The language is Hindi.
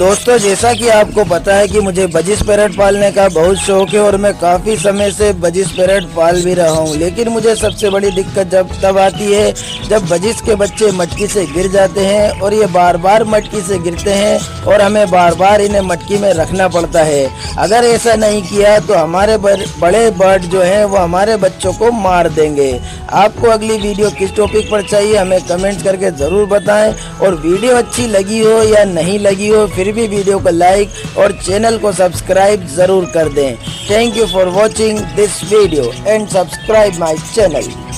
दोस्तों, जैसा कि आपको पता है कि मुझे बजिस पैरट पालने का बहुत शौक है और मैं काफ़ी समय से बजिस पैरट पाल भी रहा हूं। लेकिन मुझे सबसे बड़ी दिक्कत तब आती है जब बजिस के बच्चे मटकी से गिर जाते हैं और ये बार बार मटकी से गिरते हैं और हमें बार बार इन्हें मटकी में रखना पड़ता है। अगर ऐसा नहीं किया तो हमारे बड़े बर्ड जो हैं वो हमारे बच्चों को मार देंगे। आपको अगली वीडियो किस टॉपिक पर चाहिए हमें कमेंट करके ज़रूर बताएं, और वीडियो अच्छी लगी हो या नहीं लगी हो फिर भी वीडियो को लाइक और चैनल को सब्सक्राइब ज़रूर कर दें। Thank you for watching this video and subscribe my channel.